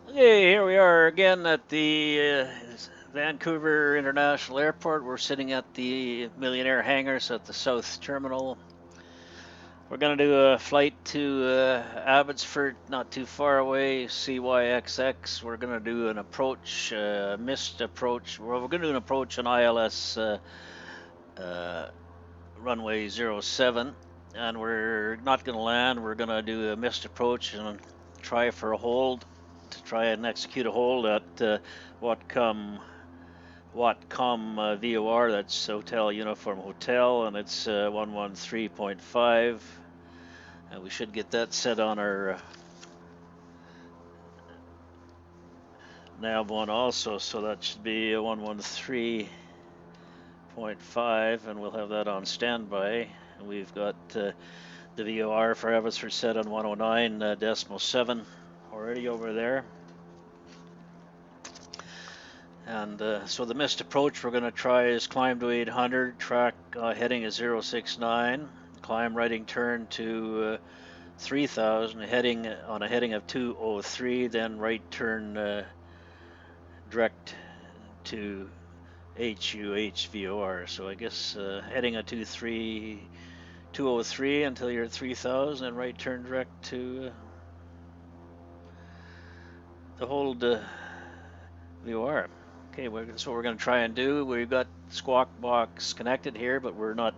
Okay, here we are again at the Vancouver International Airport. We're sitting at the Millionaire Hangars at the South Terminal. We're going to do a flight to Abbotsford, not too far away, CYXX. We're going to do an approach, missed approach. Well, we're going to do an approach on ILS uh, runway 07, and we're not going to land. We're going to do a missed approach and try for a hold to try and execute a hold at Whatcom VOR. That's Hotel Uniform Hotel, and it's 113.5, and we should get that set on our nav one also. So that should be 113.5, and we'll have that on standby. And we've got the VOR for Abbotsford set on 109.7 already over there. And so the missed approach we're going to try is climb to 800, track heading is 069, climb righting turn to 3000, heading on a heading of 203, then right turn direct to HUH So I guess heading a 203 until you're at 3000, and right turn direct to the hold VOR. Okay, that's what we're going to try and do. We've got Squawk Box connected here, but we're not,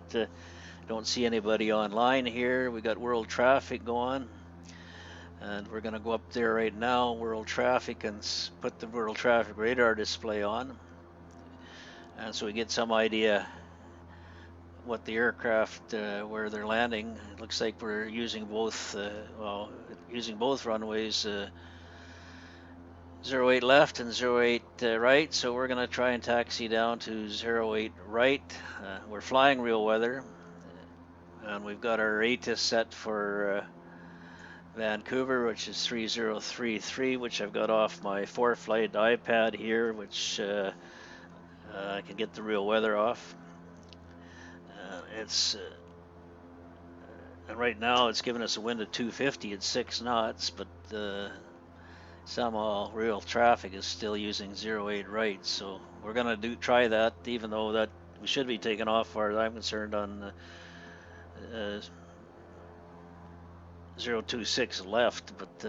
don't see anybody online here. We got world traffic going, and we're going to go up there right now, world traffic, and put the world traffic radar display on. And so we get some idea what the aircraft, where they're landing. It looks like we're using both, using both runways. 08 left and 08 right, so we're going to try and taxi down to 08 right. We're flying real weather, and we've got our ATIS set for Vancouver, which is 3033, which I've got off my ForeFlight iPad here, which I can get the real weather off. And right now it's giving us a wind of 250 at 6 knots, but somehow real traffic is still using 08 right, so we're gonna try that, even though that we should be taking off, as far as I'm concerned, on 026 left. But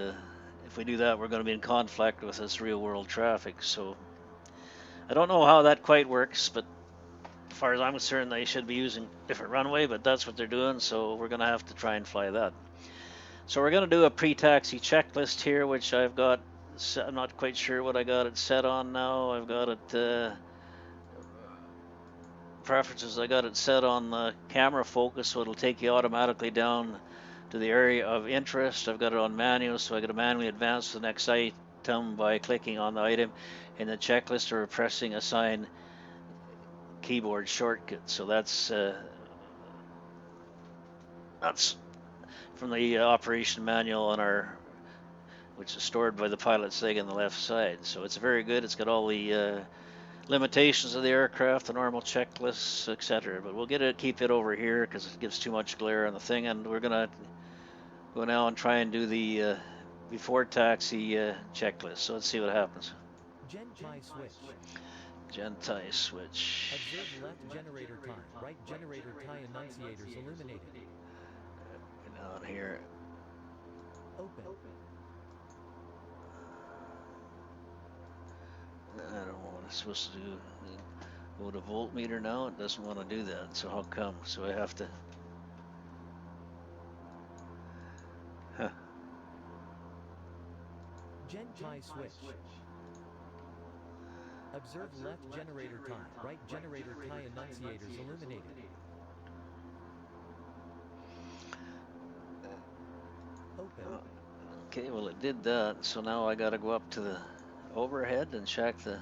if we do that, we're going to be in conflict with this real world traffic. So I don't know how that quite works, but as far as I'm concerned, they should be using different runway, but that's what they're doing, so we're going to have to try and fly that. So we're going to do a pre-taxi checklist here, which I've got. I'm not quite sure what I got it set on now. I've got it preferences. I got it set on the camera focus, so it'll take you automatically down to the area of interest. I've got it on manual, so I got to manually advance to the next item by clicking on the item in the checklist or pressing assign keyboard shortcut. So that's from the operation manual on our, which is stored by the pilot SIG on the left side. So it's very good. It's got all the limitations of the aircraft, the normal checklists, etc. But we'll keep it over here because it gives too much glare on the thing, and we're gonna go now and try and do the before taxi checklist. So let's see what happens. Gentai switch. Gentai switch. Observe left generator tie. Right generator tie annunciators illuminated. Down here. Open. I don't know what I'm supposed to do. Go to voltmeter now. It doesn't want to do that. So how come? So I have to. Huh. Gentai switch. Observe left generator tie. Right generator tie annunciators illuminated. Open. Okay, well it did that. So now I got to go up to the overhead and check the.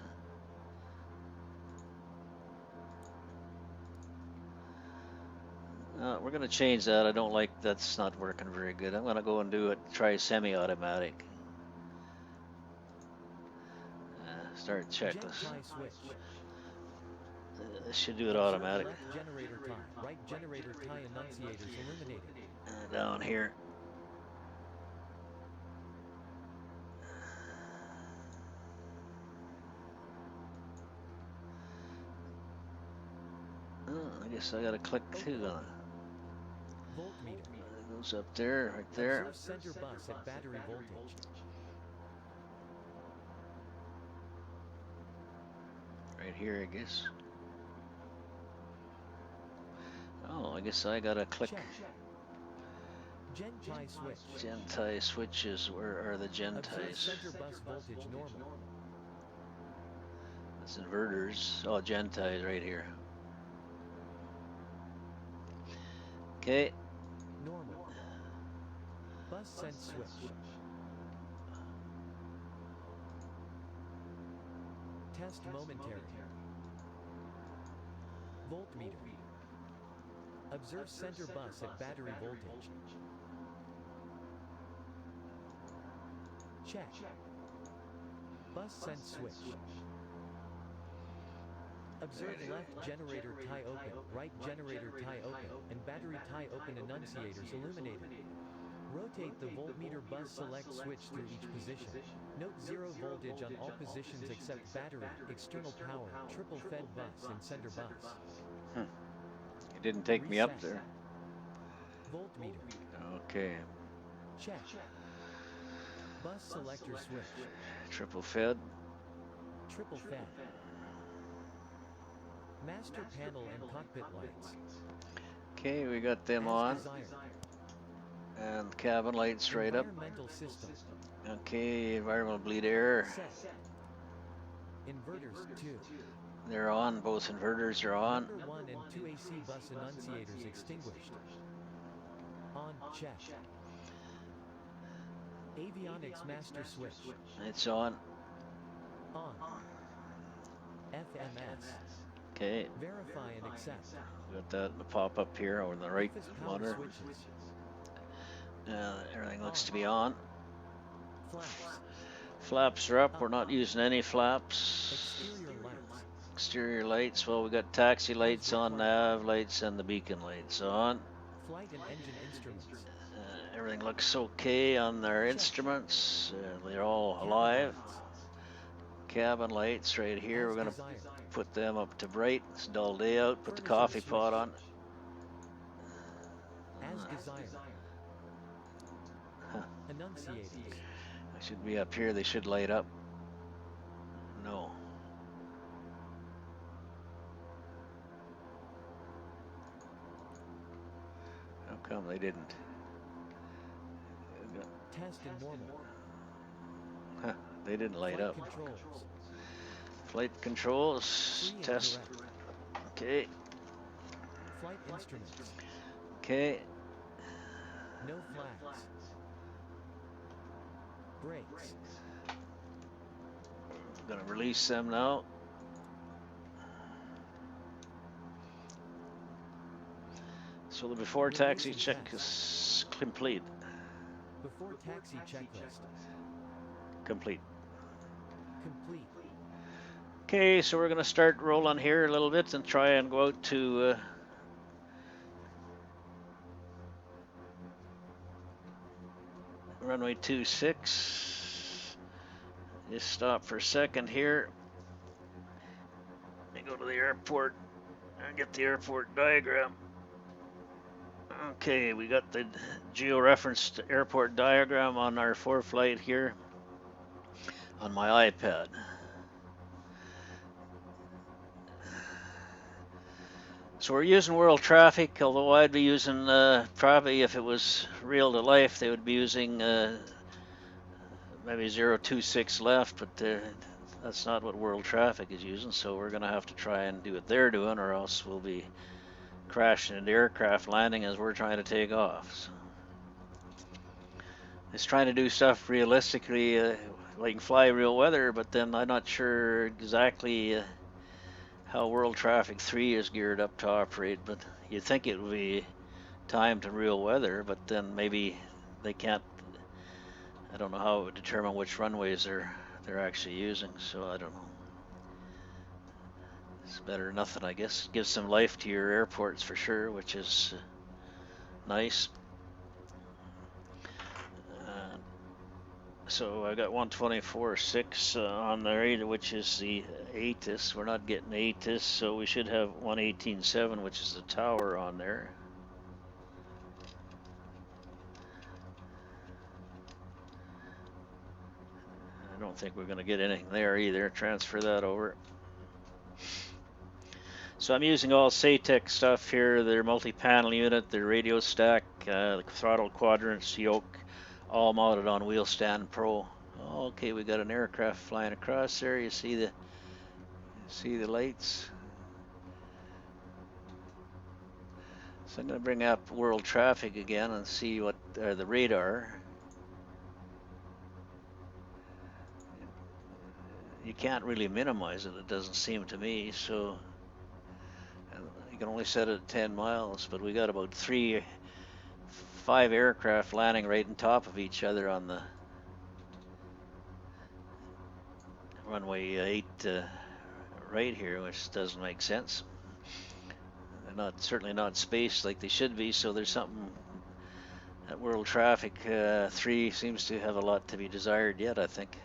We're going to change that. I don't like that's not working very good. I'm going to go and do it. Try semi-automatic. Start checklist. This should do it automatic. Left generator tie. Right generator tie annunciators illuminated. Down here. I guess I gotta click too. Voltmeter. It goes up there, right there. Observe center bus at battery voltage. Right here, I guess. Oh, I guess I gotta click. Check. Gen tie switch. Gen tie switches. Where are the gen Observe ties? center bus voltage normal. It's inverters. Oh, gen ties right here. Okay. Normal. Bus sense switch. Test momentary. Voltmeter. Observe center bus at battery voltage. Check. Bus sense switch. Observe left generator tie open, right generator tie open, and battery tie open annunciators illuminated. Rotate the voltmeter bus select switch through each position. Note 0 voltage on all positions except battery, external power, triple fed bus and center bus. It didn't take me up there. Voltmeter. Okay. Check. Bus selector switch. Triple fed. Triple fed. Master panel and cockpit lights. Okay, we got them As on. desired. And cabin lights straight up. Environmental system. Okay, environmental bleed air. Set. Inverters 2. They're on. Both inverters are on. Number 1 and 2 AC bus annunciators extinguished. On check. Avionics master switch. It's on. On. FMS. Okay, Verify and accept. got that in the pop up here over the right Office power monitor. switches. Everything looks to be on. Flaps. Flaps are up. We're not using any flaps. Exterior lights. Exterior lights. Well, we got taxi lights on, nav lights, and the beacon lights on. Flight and engine instruments. Everything looks okay on their instruments. They're all Cabin alive. lights. Cabin lights right here. As We're gonna desired. put them up to bright. It's a dull day out. Put the Furniture coffee switch. pot on. As desired. Huh. Annunciators. They should be up here. They should light up. No. How come they didn't? Test in normal. Huh, they didn't light Flight up. controls. Flight controls. Free and Test. correct. Okay. Flight instruments. Okay. No flags. Brakes. Gonna release them now. So the before taxi Release check and is complete. Before taxi checklist. Complete. Complete. Okay, so we're gonna start rolling here a little bit and try and go out to runway 26. Just stop for a second here. And go to the airport and get the airport diagram. Okay, we got the geo-referenced airport diagram on our flight here on my iPad. So we're using world traffic, although I'd be using, probably if it was real to life, they would be using maybe 026 left, but that's not what world traffic is using, so we're going to have to try and do what they're doing, or else we'll be crashing into aircraft landing as we're trying to take off. So it's trying to do stuff realistically, like fly real weather, but then I'm not sure exactly how World Traffic 3 is geared up to operate, but you'd think it would be timed to real weather, but then maybe they can't. I don't know how it would determine which runways they're actually using, so I don't know. It's better than nothing, I guess. Gives some life to your airports for sure, which is nice. So I got 124.6 on the radar, which is the ATIS. We're not getting ATIS, so we should have 118.7, which is the tower on there. I don't think we're going to get anything there either. Transfer that over. So I'm using all Cyxx stuff here, their multi-panel unit, their radio stack, the throttle quadrants, yoke, all mounted on Wheelstand Pro. Okay, we got an aircraft flying across there. You see the lights. So I'm going to bring up world traffic again and see what the radar. You can't really minimize it, it doesn't seem to me, so you can only set it at 10 miles, but we got about 5 aircraft landing right on top of each other on the runway 8 right here, which doesn't make sense. They're certainly not spaced like they should be, so there's something at world traffic 3 seems to have a lot to be desired yet, I think.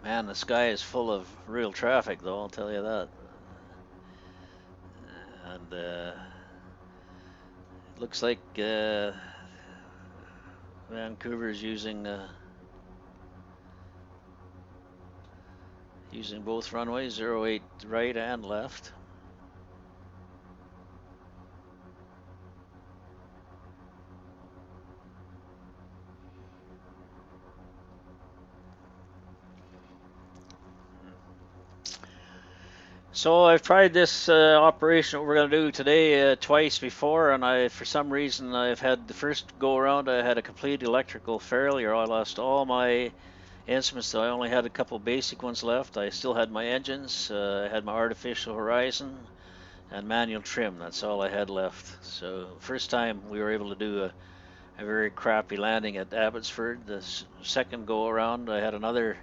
Man, the sky is full of real traffic, though, I'll tell you that. And it looks like Vancouver's using both runways, 08 right and left. So I've tried this operation what we're going to do today twice before, and for some reason I've had the first go around I had a complete electrical failure. I lost all my instruments, so I only had a couple basic ones left. I still had my engines, I had my artificial horizon and manual trim. That's all I had left. So first time we were able to do a very crappy landing at Abbotsford. The second go around I had another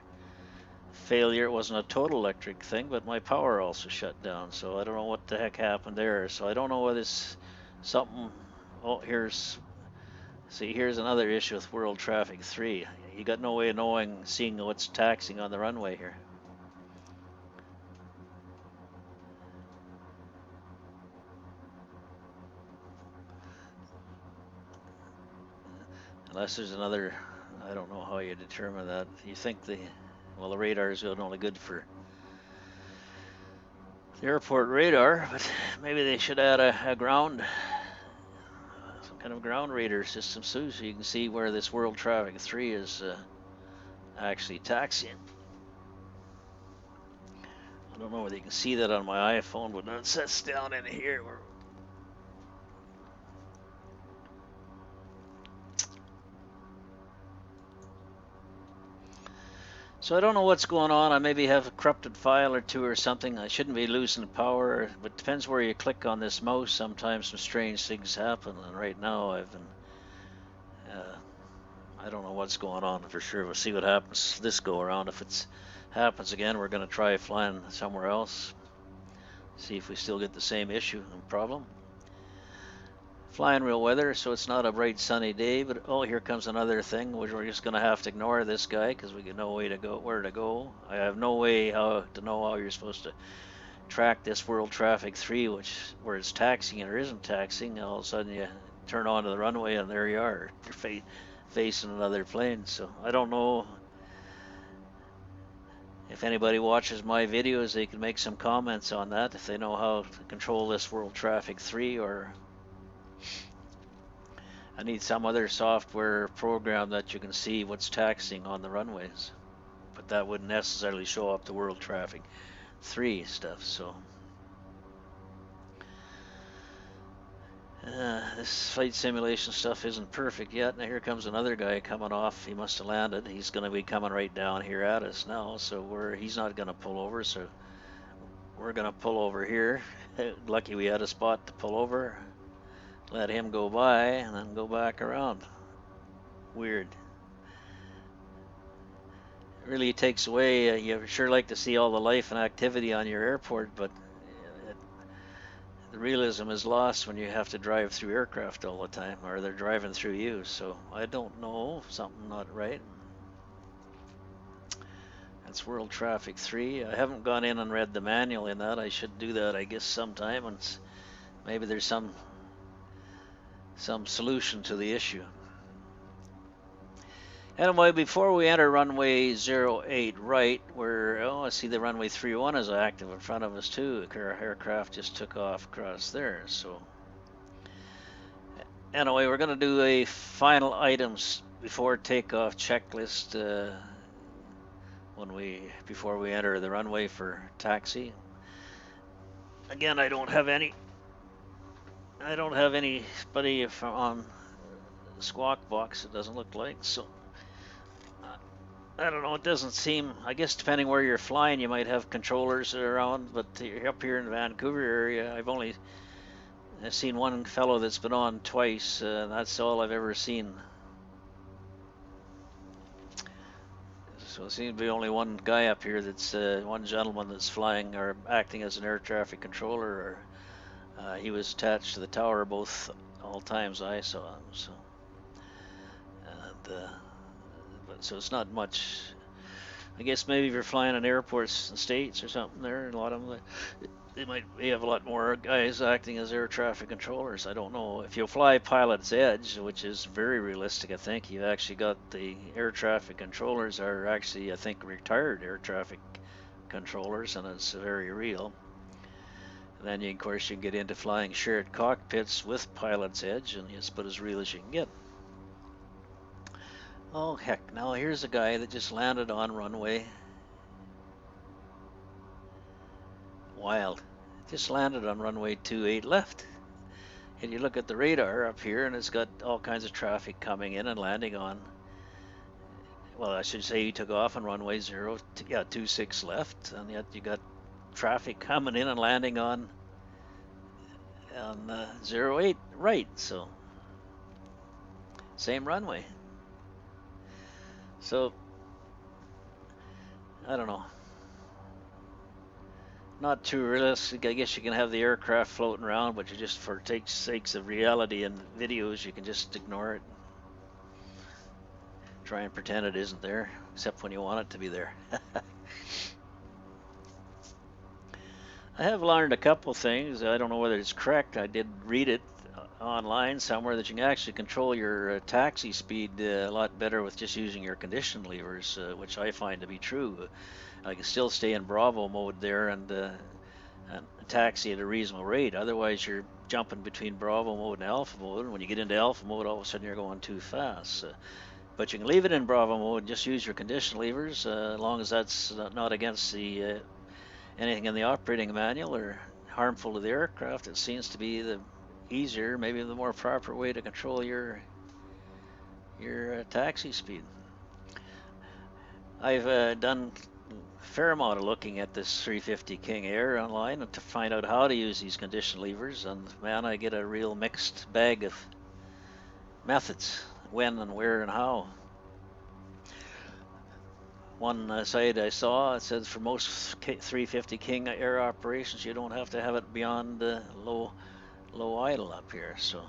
failure. It wasn't a total electric thing, but my power also shut down, so I don't know what the heck happened there. So I don't know whether it's something. Oh, here's another issue with world traffic 3. You got no way of seeing what's taxiing on the runway here. Unless there's another, I don't know how you determine that. You think the radar is only good for the airport radar, but maybe they should add a ground, some kind of ground radar system too, so you can see where this world traffic 3 is actually taxiing. I don't know whether you can see that on my iPhone, but it sets down in here. So I don't know what's going on. I maybe have a corrupted file or two or something. I shouldn't be losing power, but it depends where you click on this mouse. Sometimes some strange things happen, and right now I've been, I don't know what's going on for sure. We'll see what happens this go around. If it happens again, we're going to try flying somewhere else. See if we still get the same issue and problem. Flying real weather, so it's not a bright sunny day, but oh, here comes another thing, which we're just going to have to ignore this guy because we got no way to go where to go. I have no way to know how you're supposed to track this world traffic 3, where it's taxiing or isn't taxiing. All of a sudden you turn onto the runway and there you are. You're facing another plane. So I don't know if anybody watches my videos, they can make some comments on that if they know how to control this world traffic 3, or I need some other software program that you can see what's taxiing on the runways, but that wouldn't necessarily show up the world traffic 3 stuff. So this flight simulation stuff isn't perfect yet. Now here comes another guy coming off. He must have landed. He's going to be coming right down here at us now, so he's not going to pull over, so we're going to pull over here. Lucky we had a spot to pull over. Let him go by and then go back around. Weird. It really takes away, you sure like to see all the life and activity on your airport, but the realism is lost when you have to drive through aircraft all the time, or they're driving through you. So I don't know, something not right. That's World Traffic 3. I haven't gone in and read the manual in that. I should do that, I guess, sometime, and maybe there's some solution to the issue. Anyway, before we enter runway 08 right, where, oh, I see the runway 31 is active in front of us too. Our aircraft just took off across there. So anyway, we're going to do a final items before takeoff checklist before we enter the runway for taxi. Again, I don't have anybody on Squawk Box, it doesn't look like, so I don't know, it doesn't seem, I guess depending where you're flying, you might have controllers around, but up here in the Vancouver area, I've seen one fellow that's been on twice, that's all I've ever seen. So it seems to be only one guy up here that's, one gentleman that's flying or acting as an air traffic controller, or he was attached to the tower all times I saw him, so. And, so it's not much. I guess maybe if you're flying in airports in the States or something there, a lot of them, they have a lot more guys acting as air traffic controllers. I don't know. If you fly Pilot's Edge, which is very realistic, I think, you've actually got the air traffic controllers are actually, I think, retired air traffic controllers, and it's very real. And then, of course, you can get into flying shared cockpits with Pilot's Edge, and it's about as real as you can get. Oh, heck, now here's a guy that just landed on runway. Wild. Just landed on runway 28 left. And you look at the radar up here, and it's got all kinds of traffic coming in and landing on. Well, I should say he took off on runway 26 left, and yet you got traffic coming in and landing on 08 right, so same runway. So, I don't know. Not too realistic. I guess you can have the aircraft floating around, but you just, for sakes of reality and videos, you can just ignore it. Try and pretend it isn't there, except when you want it to be there. I have learned a couple things. I don't know whether it's correct. I did read it online somewhere that you can actually control your taxi speed a lot better with just using your condition levers, which I find to be true. I can still stay in Bravo mode there and taxi at a reasonable rate. Otherwise, you're jumping between Bravo mode and Alpha mode, and when you get into Alpha mode, all of a sudden you're going too fast. But you can leave it in Bravo mode and just use your condition levers, as long as that's not against anything in the operating manual or harmful to the aircraft. It seems to be the easier, maybe the more proper way to control your taxi speed. I've done a fair amount of looking at this 350 King Air online to find out how to use these condition levers, and man, I get a real mixed bag of methods, when and where and how. One site I saw, it says for most 350 King Air operations, you don't have to have it beyond low idle up here. So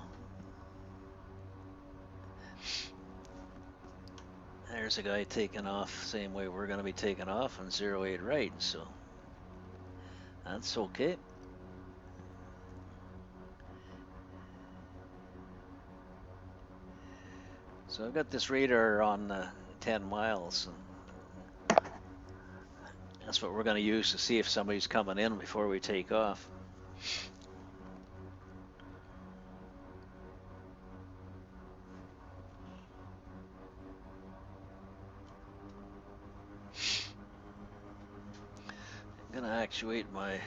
there's a guy taking off same way we're going to be taking off on 08 right, so that's okay. So I've got this radar on 10 miles, and that's what we're going to use to see if somebody's coming in before we take off. I'm going to actuate my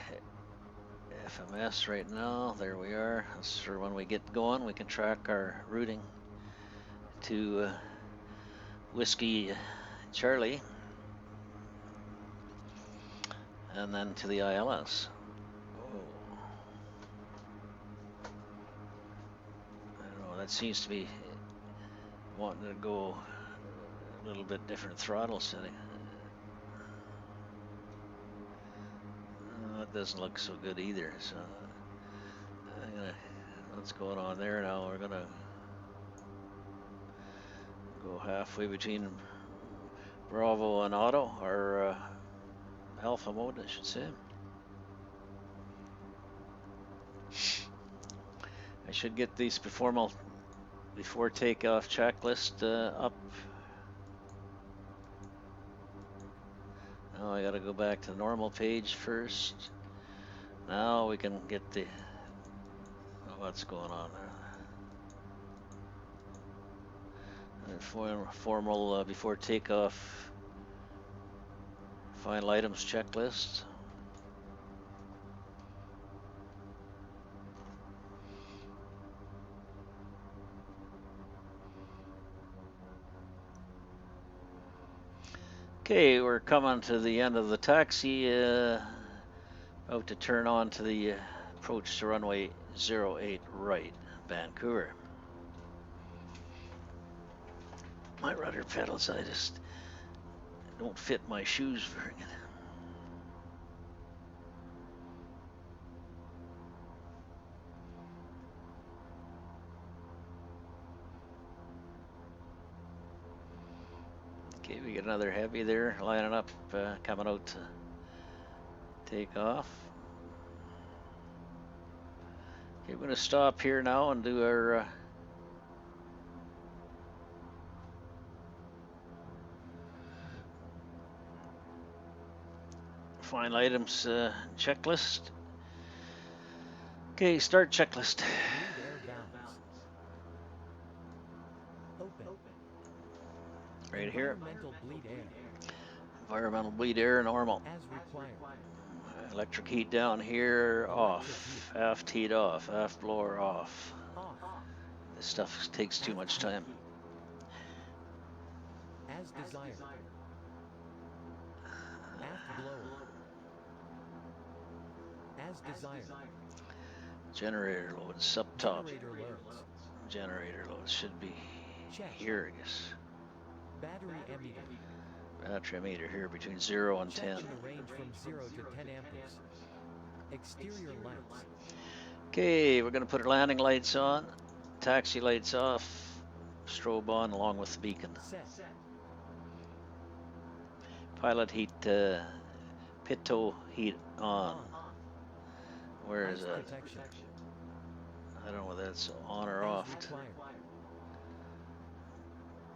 FMS right now. There we are. That's for when we get going, we can track our routing to Whiskey Charlie and then to the ILS. Oh. I don't know, that seems to be wanting to go a little bit different throttle setting. That doesn't look so good either. So What's going on there now? We're gonna go halfway between Bravo and Auto, or Alpha mode, I should say. I should get these before takeoff checklist up. Oh, I gotta go back to the normal page first. Now we can get the, what's going on there. Formal before takeoff final items checklist. Okay, we're coming to the end of the taxi. About to turn on to the approach to runway 08 right, Vancouver. My rudder pedals, I just don't fit my shoes very good. Okay, we get another heavy there, lining up, coming out to take off. Okay, we're going to stop here now and do our final items checklist. Okay, start checklist. Bleed air valves. Open. Right here. Environmental bleed air. Environmental bleed air, normal. As required. Electric heat down here, off. Aft heat off. Aft blower off. Off. This stuff takes too much time. As desired. Aft blower. As desired. Generator loads up top. Generator loads. Generator loads should be Check. here, I guess. Battery emitter. Battery meter here between 0 and 10. Checking the range from 0 to 10 amperes. Exterior lights. Okay, we're going to put our landing lights on, taxi lights off, strobe on along with the beacon. Set. Pilot heat, pitot heat on. Where is that? Protection. I don't know whether that's on or off.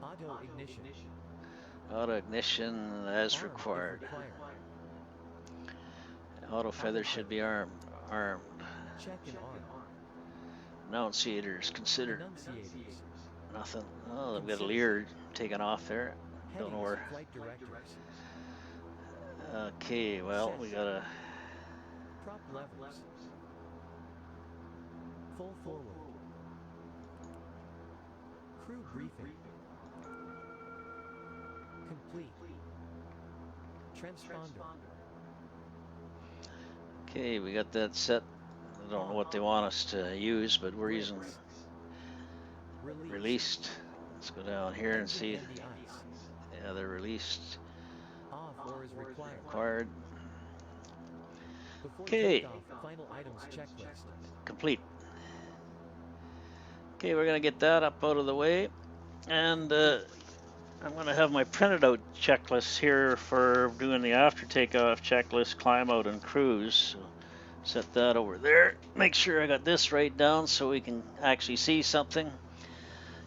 Auto ignition. Auto ignition as required. Auto feather should be armed. Check and arm. Annunciators considered. Annunciators. Nothing. Oh, they've got a leer taken off there. Don't know where. Flight directors. Okay, well, we gotta. Prop levers. Full forward. Crew briefing. Complete. Transponder. Okay, we got that set. I don't know what they want us to use, but we're using released. Let's go down here and see. Yeah, they're released. Off or is Required. Before Okay. takeoff, final items checklist. Complete. Okay, we're gonna get that up out of the way, and I'm gonna have my printed out checklist here for doing the after takeoff checklist, climb out and cruise. So set that over there. Make sure I got this right down so we can actually see something.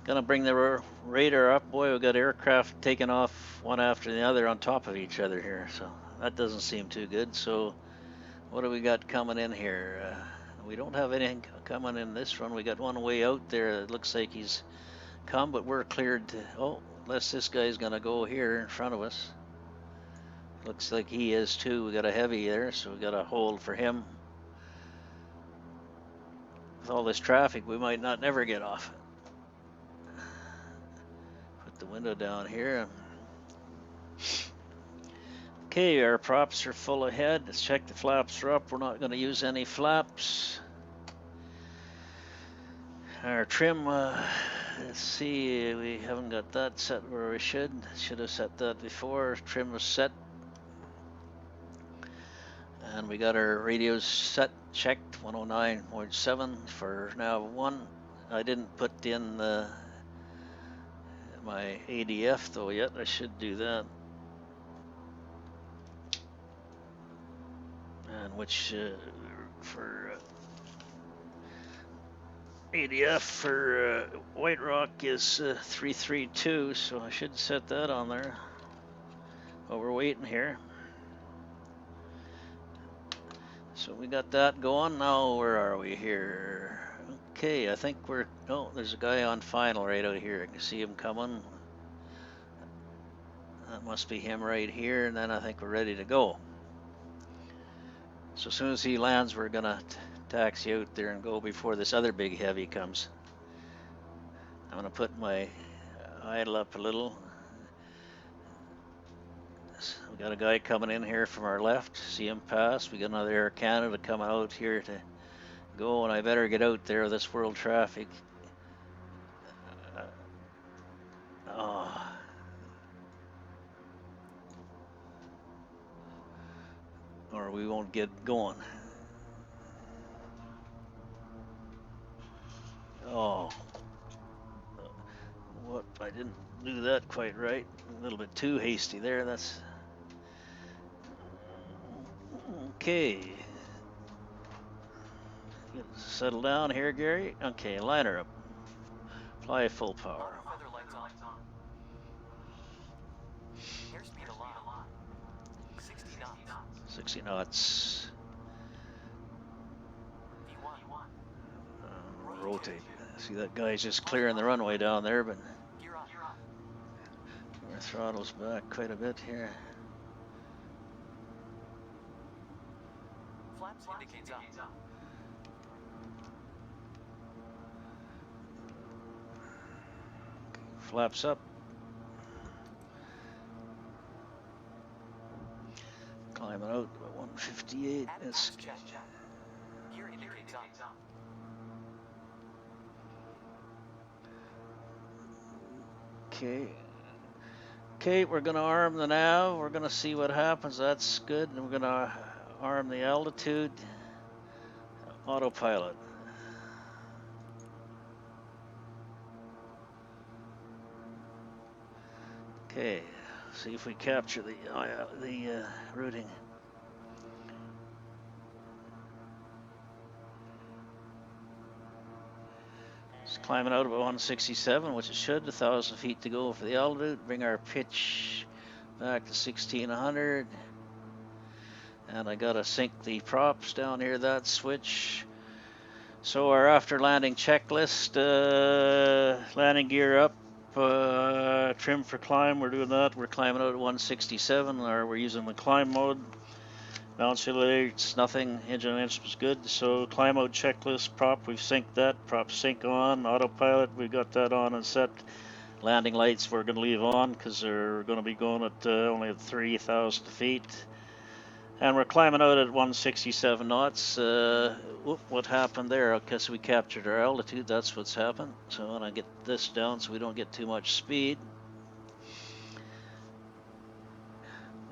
Gonna bring the radar up. Boy, we got aircraft taking off one after the other on top of each other here, so that doesn't seem too good. So what do we got coming in here? We don't have anything coming in this run. We got one way out there. It looks like he's come, but we're cleared to, oh, unless this guy's gonna go here in front of us. Looks like he is too. We got a heavy there, so we got a hold for him. With all this traffic, we might not never get off. Put the window down here. Okay, our props are full ahead. Let's check the flaps are up. We're not going to use any flaps. Our trim, let's see, we haven't got that set where we should. Should have set that before. Trim was set. And we got our radios set, checked, 109.7 for nav 1. I didn't put in my ADF though yet. I should do that. And which for ADF for White Rock is 332, so I should set that on there while we're waiting here. So we got that going. Now where are we here? Okay, I think we're, oh, there's a guy on final right out here. I can see him coming. That must be him right here, and then I think we're ready to go. So as soon as he lands, we're gonna taxi out there and go before this other big heavy comes. I'm gonna put my idle up a little. We got a guy coming in here from our left. See him pass. We got another Air Canada coming out here to go, and I better get out there. This world traffic. Oh. Or we won't get going. Oh. What? I didn't do that quite right. A little bit too hasty there. That's okay. Settle down here, Gary. Okay, line her up. Fly full power. Feather lights on. Airspeed allowed. 60 knots. 60 knots. Rotate. See that guy's just clearing the runway down there, but our throttle's back quite a bit here. Flaps indicates up. Flaps up. Climbing out at 158. That's Gear indicates up. okay. Okay, we're gonna arm the nav. We're gonna see what happens. That's good. And we're gonna arm the altitude. Autopilot. Okay, see if we capture the routing. It's climbing out about 167, which it should. 1,000 feet to go for the altitude. Bring our pitch back to 1600. And I gotta sync the props down here, that switch. So our after landing checklist, landing gear up, trim for climb, we're doing that. We're climbing out at 167, or we're using the climb mode. Bounce relates, nothing, engine instruments good. So climb out checklist, prop, we've synced that. Prop sync on, autopilot, we got that on and set. Landing lights we're gonna leave on because they're gonna be going at only at 3,000 feet. And we're climbing out at 167 knots. What happened there? I guess we captured our altitude. That's what's happened. So I want to get this down so we don't get too much speed.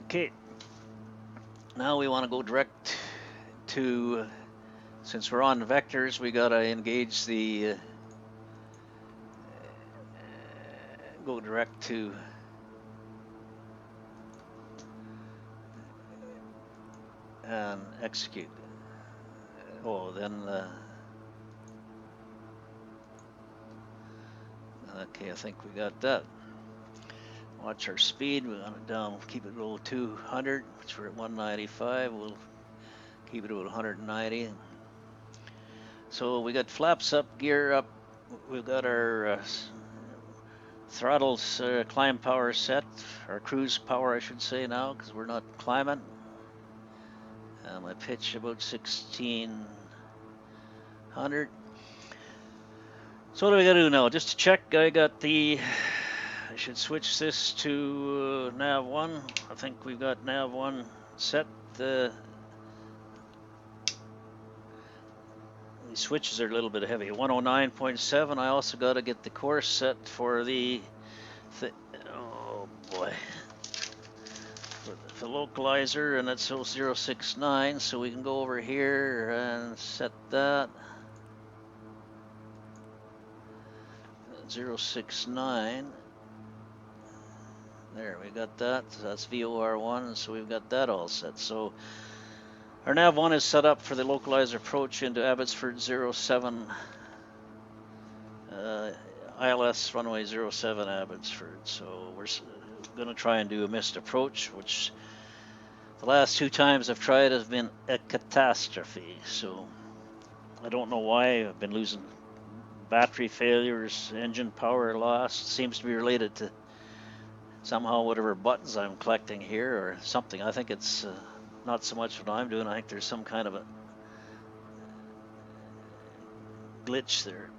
Okay. Now we want to go direct to, since we're on vectors, we got to engage the, go direct to and execute. Oh, then okay, I think we got that. Watch our speed. We want it down. Keep it below 200, which we're at 195. We'll keep it at 190. So we got flaps up, gear up. We've got our throttles, climb power set, or cruise power, I should say now, because we're not climbing. My pitch about 1600. So what do we got to do now? Just to check, I got the, I should switch this to nav 1. I think we've got nav 1 set. These switches are a little bit heavy. 109.7. I also got to get the course set for the, oh boy, the localizer, and it's 069, so we can go over here and set that 069. There, we got that. So that's VOR1, so we've got that all set. So our nav1 is set up for the localizer approach into Abbotsford 07, ILS runway 07 Abbotsford. So we're going to try and do a missed approach, which the last 2 times I've tried has been a catastrophe. So I don't know why. I've been losing battery failures, engine power loss. It seems to be related to somehow whatever buttons I'm collecting here or something. I think it's not so much what I'm doing. I think there's some kind of a glitch there.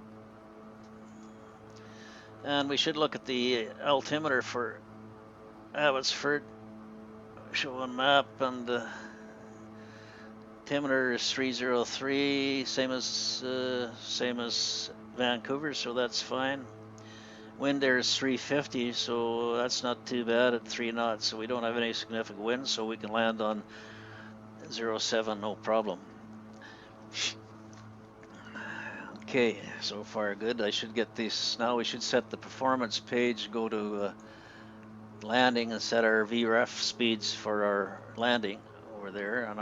And we should look at the altimeter for Abbotsford. Showing map, and altimeter is 303, same as Vancouver, so that's fine. Wind there is 350, so that's not too bad at 3 knots. So we don't have any significant wind, so we can land on 07 no problem. Okay, so far good. I should get this now. We should set the performance page, go to landing, and set our VREF speeds for our landing over there. And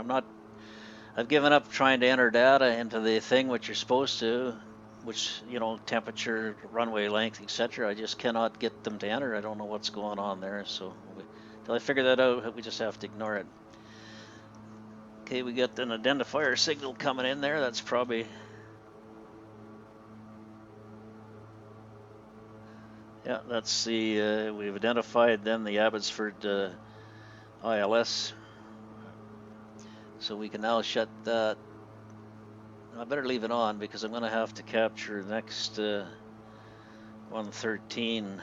I've given up trying to enter data into the thing, which you're supposed to, which, you know, temperature, runway length, etc. I just cannot get them to enter. I don't know what's going on there. So until I figure that out, we just have to ignore it. Okay, we got an identifier signal coming in there. That's probably, yeah, that's the, we've identified then the Abbotsford ILS. So we can now shut that. I better leave it on because I'm going to have to capture the next 113.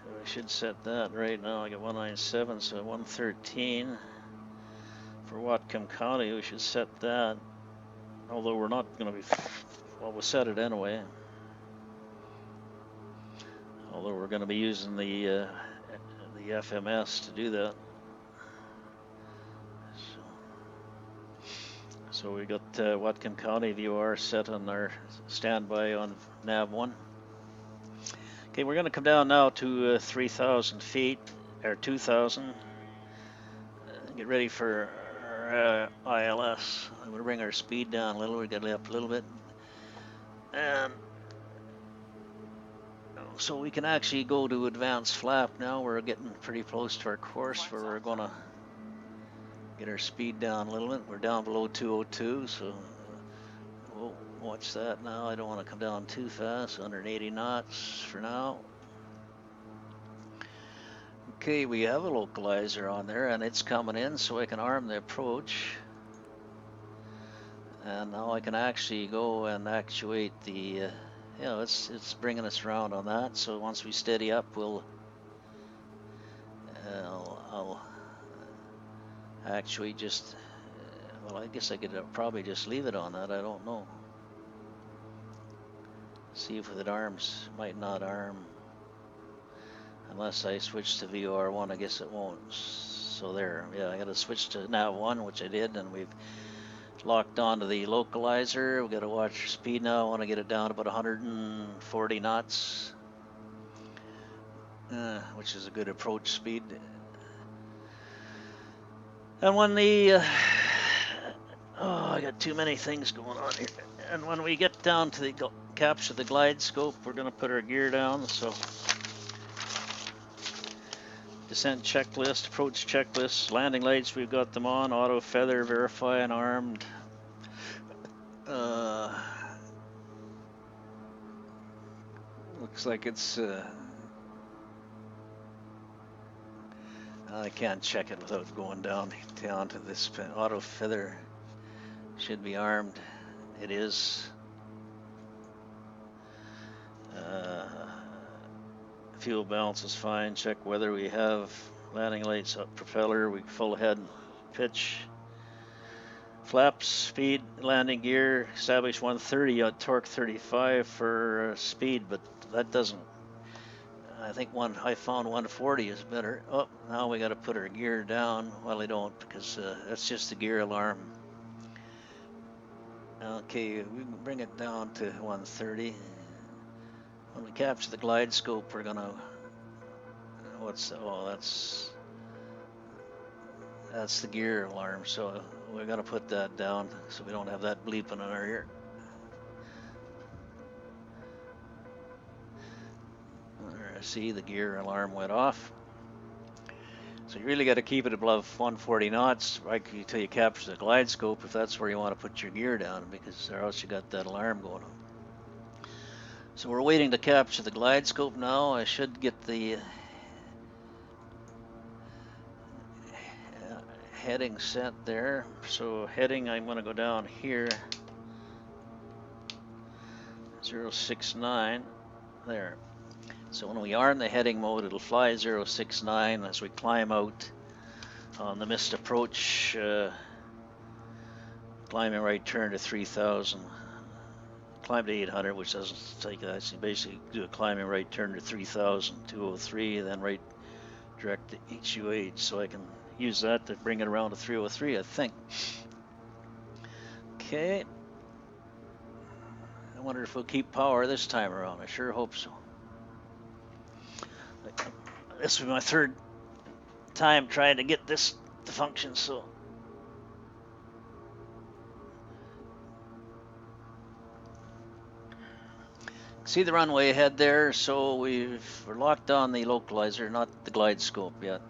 I should set that right now. I got 197, so 113 for Whatcom County. We should set that, although we're not going to be, well, we'll set it anyway. Although we're going to be using the FMS to do that. So we got Whatcom County VOR set on our standby on nav1. Okay, we're going to come down now to 3,000 feet, or 2,000. Get ready for our ILS. I'm going to bring our speed down a little. We got it up a little bit. And so we can actually go to advanced flap now. We're getting pretty close to our course where we're going to get our speed down a little bit. We're down below 202, so we'll watch that now. I don't want to come down too fast, 180 knots for now. Okay, we have a localizer on there, and it's coming in, so I can arm the approach. And now I can actually go and actuate the, you know, it's bringing us around on that. So once we steady up, I'll actually just, well, I guess I could probably just leave it on that. I don't know. See if it arms. Might not arm. Unless I switch to VOR1, I guess it won't. So there, yeah, I got to switch to nav1, which I did, and we've locked onto the localizer. We got to watch our speed now. I want to get it down to about 140 knots, which is a good approach speed. And when the, I got too many things going on here. And when we get down to the capture the glide scope, we're going to put our gear down. So descent checklist, approach checklist, landing lights, we've got them on, auto feather, verify and armed. Looks like it's, I can't check it without going down to this auto feather. Should be armed. It is. Fuel balance is fine. Check whether we have landing lights up, propeller, we full head, pitch, flaps, speed, landing gear, establish 130 on torque 35 for speed, but that doesn't, I think I found 140 is better. Oh, now we got to put our gear down. Well, I don't, because that's just the gear alarm. Okay, we can bring it down to 130. When we capture the glide scope, we're gonna, that's the gear alarm. So we're gonna put that down so we don't have that bleeping in our ear. See, the gear alarm went off. So you really got to keep it above 140 knots right until you capture the glide scope, if that's where you want to put your gear down, because or else you got that alarm going on. So we're waiting to capture the glide scope now. I should get the heading set there. So heading, I'm going to go down here, 069, there. So when we arm the heading mode, it'll fly 069 as we climb out on the missed approach, climbing right turn to 3000. Climb to 800, which doesn't take that. So you basically do a climbing right turn to 3000, 203, and then right direct to HUH. So I can use that to bring it around to 303, I think. Okay. I wonder if we'll keep power this time around. I sure hope so. This will be my third time trying to get this to function, so. See the runway ahead there, so we're locked on the localizer, not the glide scope yet.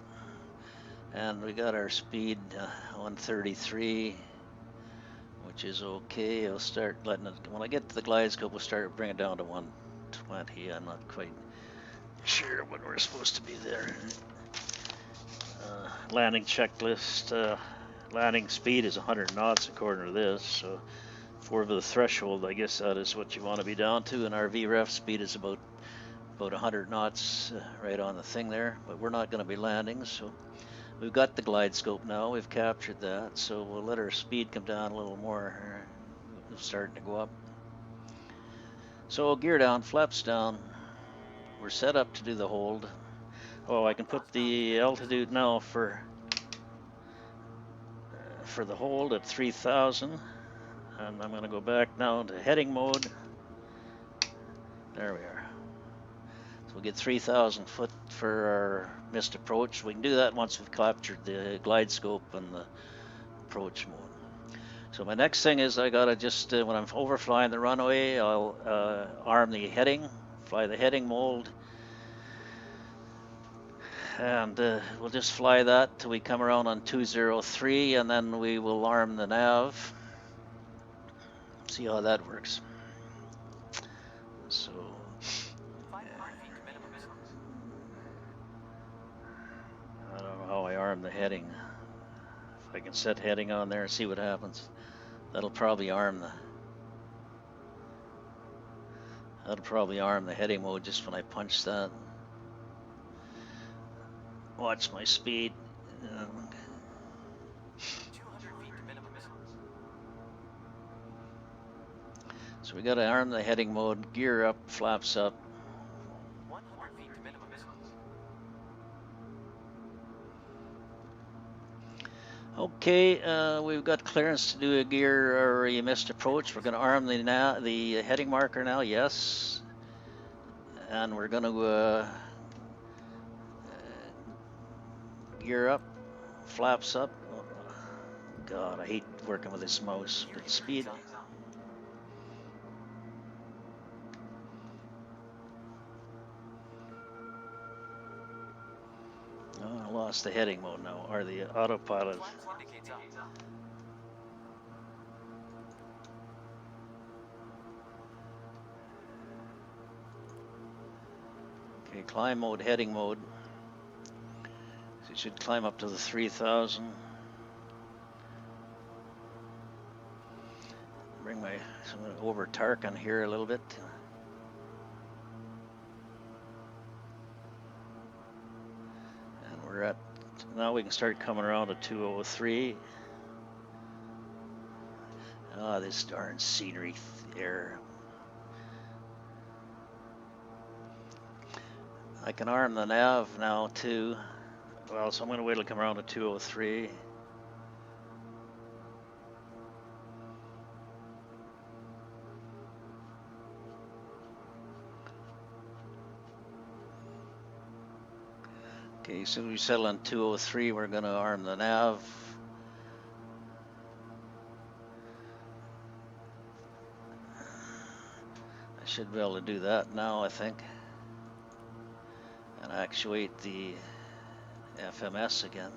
And we got our speed 133, which is okay. I'll start letting it, when I get to the glide scope, we'll start bringing it down to 120. I'm not quite sure what we're supposed to be there. Landing checklist, landing speed is 100 knots according to this, so for the threshold, I guess that is what you want to be down to, and our VREF speed is about 100 knots right on the thing there, but we're not going to be landing, so we've got the glide scope now. We've captured that, so we'll let our speed come down a little more. It's starting to go up. So gear down, flaps down. We're set up to do the hold. Oh, I can put the altitude now for the hold at 3000. And I'm going to go back now to heading mode. There we are. So we'll get 3,000 foot for our missed approach. We can do that once we've captured the glide scope and the approach mode. So my next thing is I got to just, when I'm overflying the runway, I'll arm the heading, fly the heading mode. And we'll just fly that till we come around on 203, and then we will arm the nav. See how that works. So 500 feet to minimum. I don't know how I arm the heading. If I can set heading on there and see what happens. That'll probably arm the heading mode just when I punch that. Watch my speed. 200 feet to minimum. So we got to arm the heading mode, gear up, flaps up. 100 feet to minimum. Okay, we've got clearance to do a gear or a missed approach. We're going to arm the heading marker now, yes. And we're going to gear up, flaps up. Oh, God, I hate working with this mouse. But speed. Oh, I lost the heading mode now, or the autopilot. Okay, climb mode, heading mode. So it should climb up to the 3000. Bring my over Tarkin here a little bit. And we're at, now we can start coming around to 203. Ah, this darn scenery air. I can arm the nav now too. Well, so I'm going to wait till I come around to 203. Okay, as soon as we settle on 203, we're going to arm the nav. I should be able to do that now, I think. And actuate the FMS again.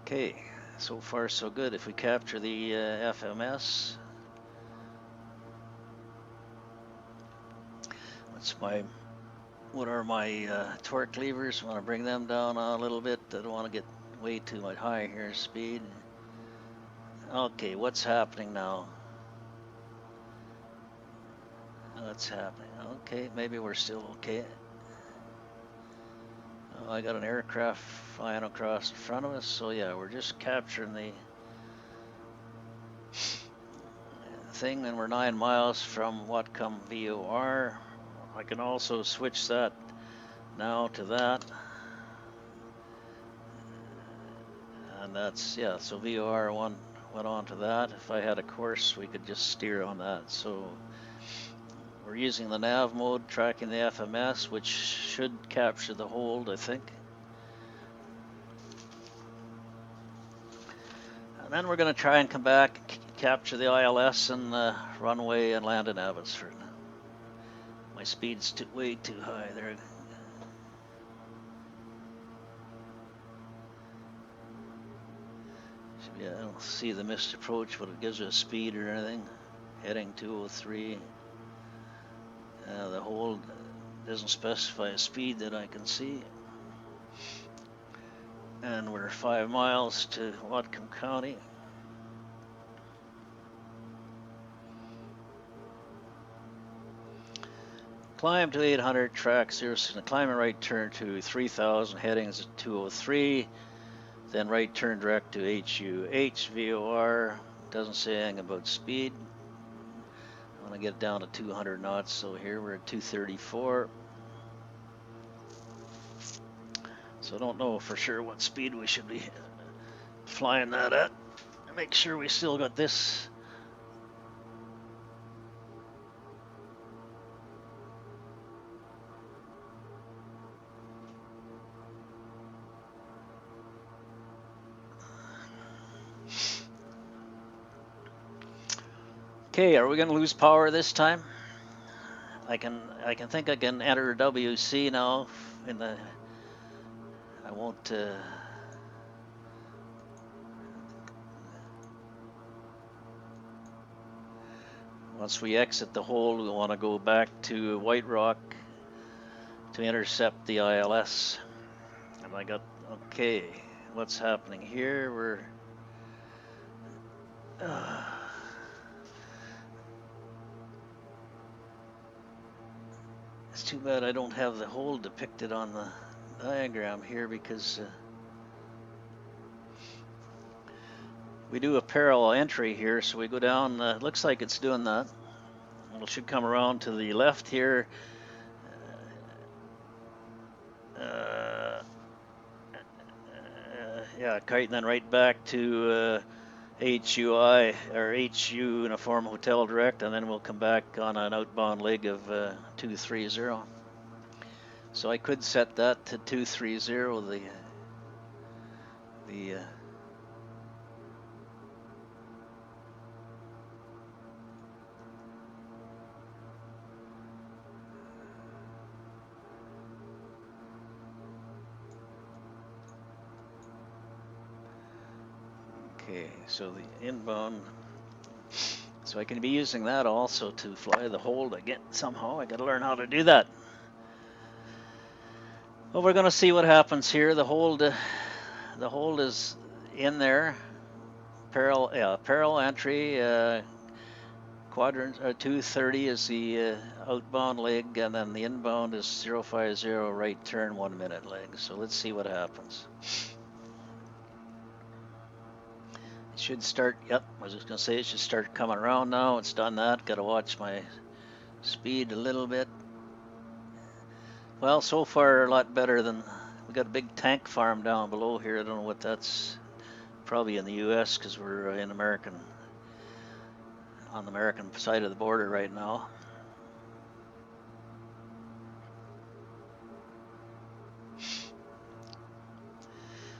Okay, so far so good. If we capture the FMS, what are my torque levers? I want to bring them down a little bit. I don't want to get way too much high here speed. Okay, what's happening now? What's happening? Okay, maybe we're still okay. Oh, I got an aircraft flying across in front of us, so yeah, we're just capturing the thing, and we're 9 miles from Whatcom VOR. I can also switch that now to that. And that's, yeah, so VOR one went on to that. If I had a course, we could just steer on that. So we're using the nav mode, tracking the FMS, which should capture the hold, I think. And then we're going to try and come back, capture the ILS and the runway and land in Abbotsford. My speed's way too high there. Yeah, I don't see the missed approach, but it gives you a speed or anything. Heading 203. The hold doesn't specify a speed that I can see. And we're 5 miles to Whatcom County. Climb to 800, track 0, climb and right turn to 3000, headings at 203. Then right turn direct to HUH VOR. Doesn't say anything about speed. I want to get down to 200 knots, so here we're at 234. So I don't know for sure what speed we should be flying that at. Make sure we still got this. Okay, are we going to lose power this time? I think I can enter WC now in the. I won't. Once we exit the hold, we want to go back to White Rock to intercept the ILS. And I got, okay, what's happening here? We're, it's too bad I don't have the hold depicted on the diagram here, because we do a parallel entry here, so we go down, looks like it's doing that. It should come around to the left here. Yeah, kite, and then right back to HUI, or HU Uniform Hotel Direct, and then we'll come back on an outbound leg of 230. So I could set that to 230, the okay, so the inbound, so I can be using that also to fly the hold again somehow. I got to learn how to do that. Well, we're going to see what happens here. The hold is in there. Parallel entry. Quadrant 230 is the outbound leg, and then the inbound is 050 right turn 1 minute leg. So let's see what happens. It should start. Yep, I was just going to say it should start coming around now. It's done that. Got to watch my speed a little bit. Well, so far a lot better than we got a big tank farm down below here. I don't know what that's. Probably in the U.S. because we're on the American side of the border right now.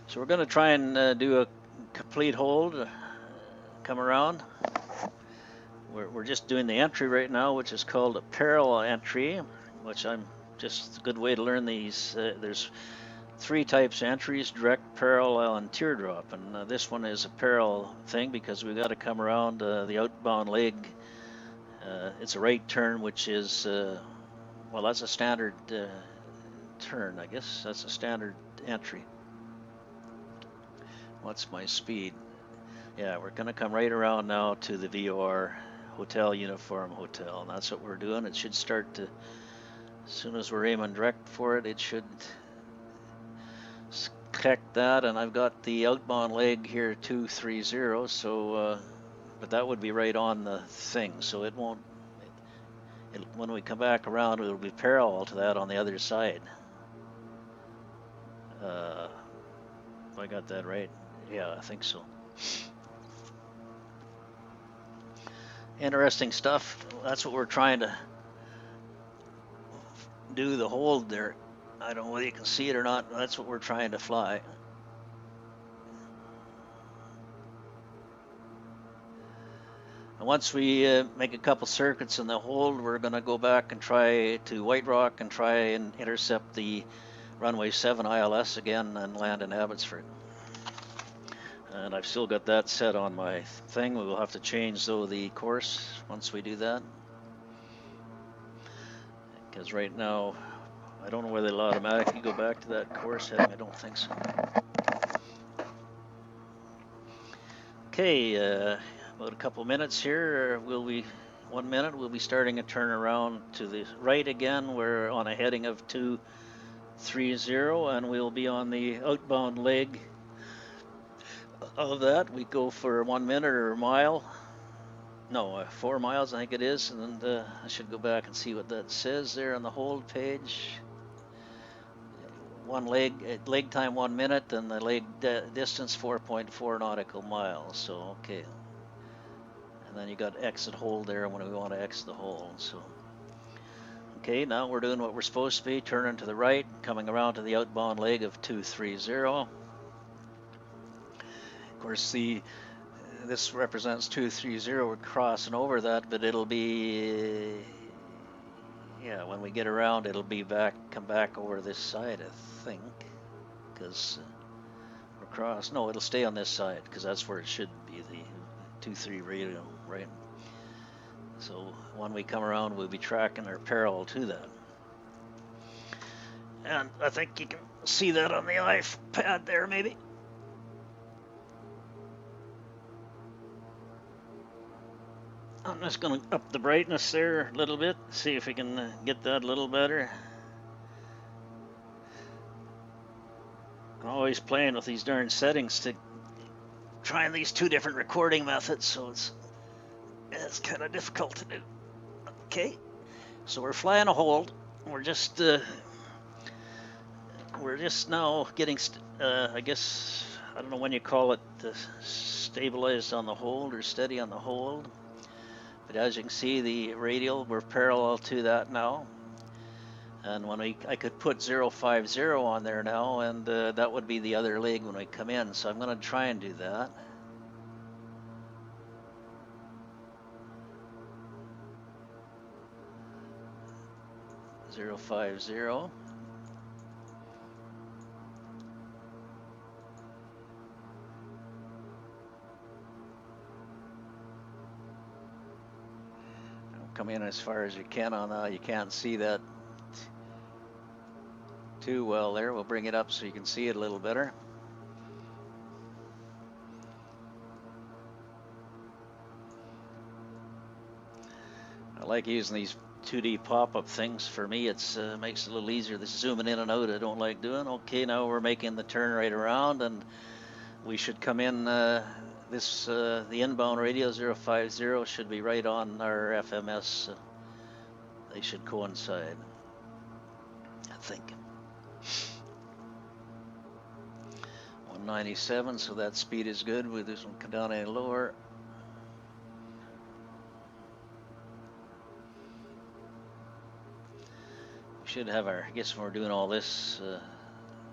So we're going to try and do a complete hold, come around. We're just doing the entry right now, which is called a parallel entry, which I'm just a good way to learn these. There's three types of entries: direct, parallel, and teardrop. And this one is a parallel thing because we got to come around the outbound leg. It's a right turn, which is well, that's a standard turn, I guess. That's a standard entry. What's my speed? Yeah, we're going to come right around now to the VOR Hotel Uniform Hotel, and that's what we're doing. It should start to, as soon as we're aiming direct for it, it should detect that. And I've got the outbound leg here 230, so but that would be right on the thing, so it won't. When we come back around, it'll be parallel to that on the other side. I got that right? Yeah, I think so. Interesting stuff. That's what we're trying to do, the hold there. I don't know whether you can see it or not. That's what we're trying to fly. And once we make a couple circuits in the hold, we're going to go back and try to White Rock and try and intercept the runway 7 ILS again and land in Abbotsford. And I've still got that set on my thing. We will have to change, though, the course once we do that. Because right now, I don't know whether they'll automatically go back to that course heading. I don't think so. Okay, about a couple minutes here. 1 minute. We'll be starting a turn around to the right again. We're on a heading of 230, and we'll be on the outbound leg of that. We go for 1 minute or a mile. No, 4 miles, I think it is. And I should go back and see what that says there on the hold page. One leg time 1 minute, and the leg distance 4.4 nautical miles. So, okay. And then you got exit hold there when we want to exit the hold. So, okay, now we're doing what we're supposed to be, turning to the right, coming around to the outbound leg of 230. Of course, this represents 230. We're crossing over that, but it'll be, yeah, when we get around, it'll be come back over this side, I think, because we're crossed. No, it'll stay on this side because that's where it should be, the 23 radio, right? So when we come around, we'll be tracking our parallel to that. And I think you can see that on the iPad there, maybe. I'm just going to up the brightness there a little bit, see if we can get that a little better. I'm always playing with these darn settings to trying these two different recording methods, so it's kind of difficult to do. Okay, so we're flying a hold. We're just now getting, I guess, I don't know when you call it, stabilized on the hold or steady on the hold. But as you can see, the radial, we're parallel to that now. And when I could put 050 on there now, and that would be the other leg when we come in. So I'm going to try and do that. Zero 50. Come in as far as you can on that. You can't see that too well there. We'll bring it up so you can see it a little better. I like using these 2D pop-up things. For me, it's makes it a little easier. This zooming in and out I don't like doing. Okay, now we're making the turn right around, and we should come in. The inbound radio 050 should be right on our FMS. They should coincide. think. 197, so that speed is good. With this one come down any lower. We should have our, I guess when we're doing all this, I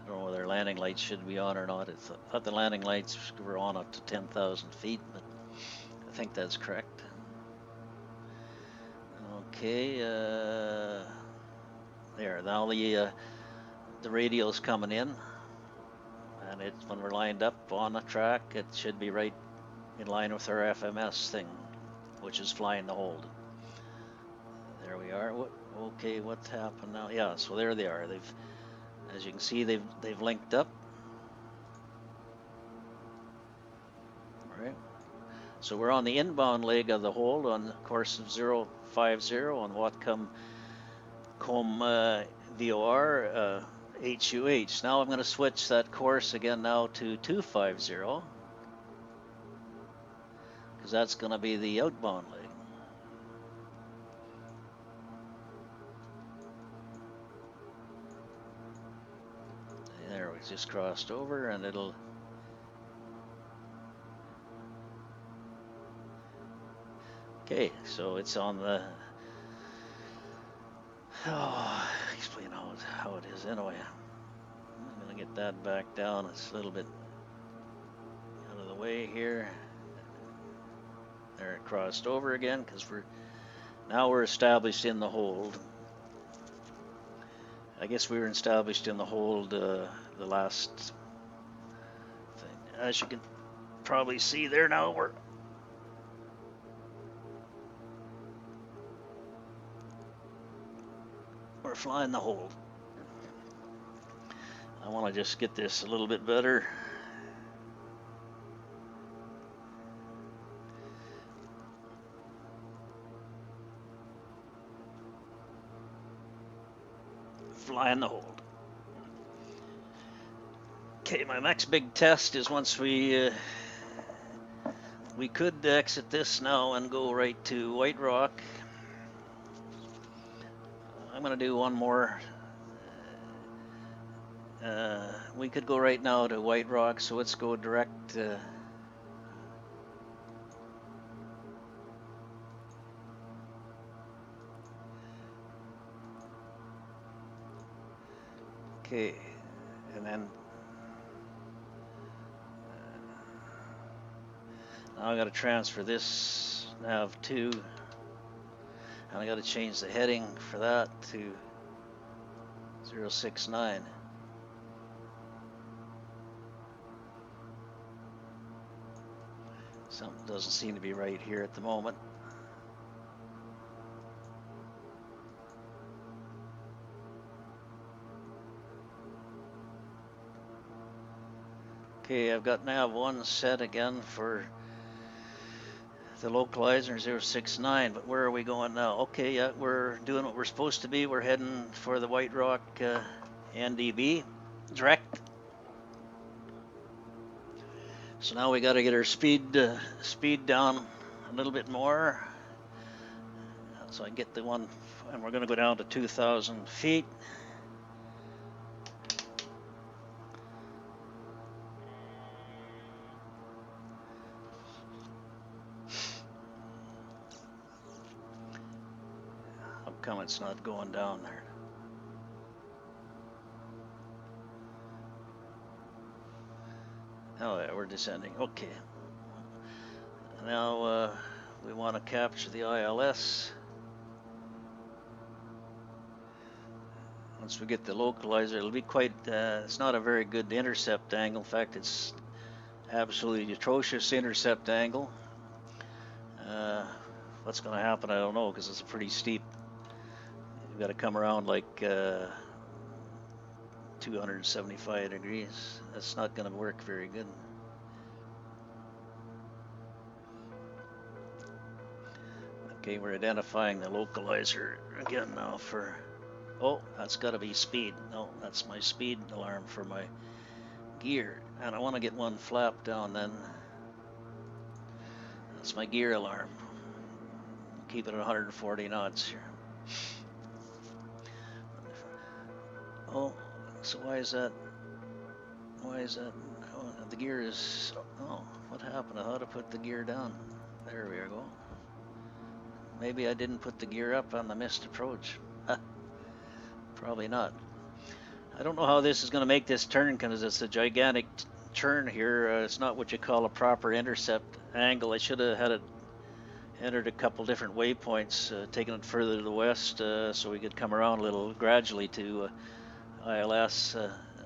don't know whether landing lights should be on or not. I thought the landing lights were on up to 10,000 feet, but I think that's correct. Okay, there, now the radio's coming in, and when we're lined up on the track, it should be right in line with our FMS thing, which is flying the hold. There we are. Okay, what's happened now? Yeah, so there they are. As you can see, they've linked up. All right. So we're on the inbound leg of the hold on course of 050 on Whatcom VOR HUH. Now I'm going to switch that course again now to 250 because that's going to be the outbound leg. There, we just crossed over, and it'll. Okay, so it's on the. Oh, explain how it is anyway. I'm gonna get that back down. It's a little bit out of the way here. There, it crossed over again because we're established in the hold. I guess we were established in the hold the last thing. As you can probably see there now, we're flying the hold. I want to just get this a little bit better. Flying the hold. Okay, my next big test is once we could exit this now and go right to White Rock. I'm going to do one more. We could go right now to White Rock, so let's go direct. Okay, and then now I got to transfer this nav2, and I got to change the heading for that to 069. Something doesn't seem to be right here at the moment. Okay, I've got nav1 set again for the localizer 069, but where are we going now? Okay, yeah, we're doing what we're supposed to be. We're heading for the White Rock NDB direct. So now we got to get our speed down a little bit more, so I get the one, and we're going to go down to 2,000 feet. How come it's not going down there? Oh yeah, we're descending. Okay. Now we want to capture the ILS. Once we get the localizer, it'll be quite, it's not a very good intercept angle. In fact, it's absolutely atrocious intercept angle. What's going to happen, I don't know, because it's a pretty steep. You've got to come around like 275 degrees. That's not going to work very good. Okay, we're identifying the localizer again now for, oh, that's got to be speed. No, that's my speed alarm for my gear. And I want to get one flap down then. That's my gear alarm. Keep it at 140 knots here. So why is that? Why is that? Oh, the gear is. Oh, what happened? I thought I put the gear down. There we go. Maybe I didn't put the gear up on the missed approach. Probably not. I don't know how this is going to make this turn because it's a gigantic turn here. It's not what you call a proper intercept angle. I should have had it entered a couple different waypoints, taking it further to the west so we could come around a little gradually to ILS.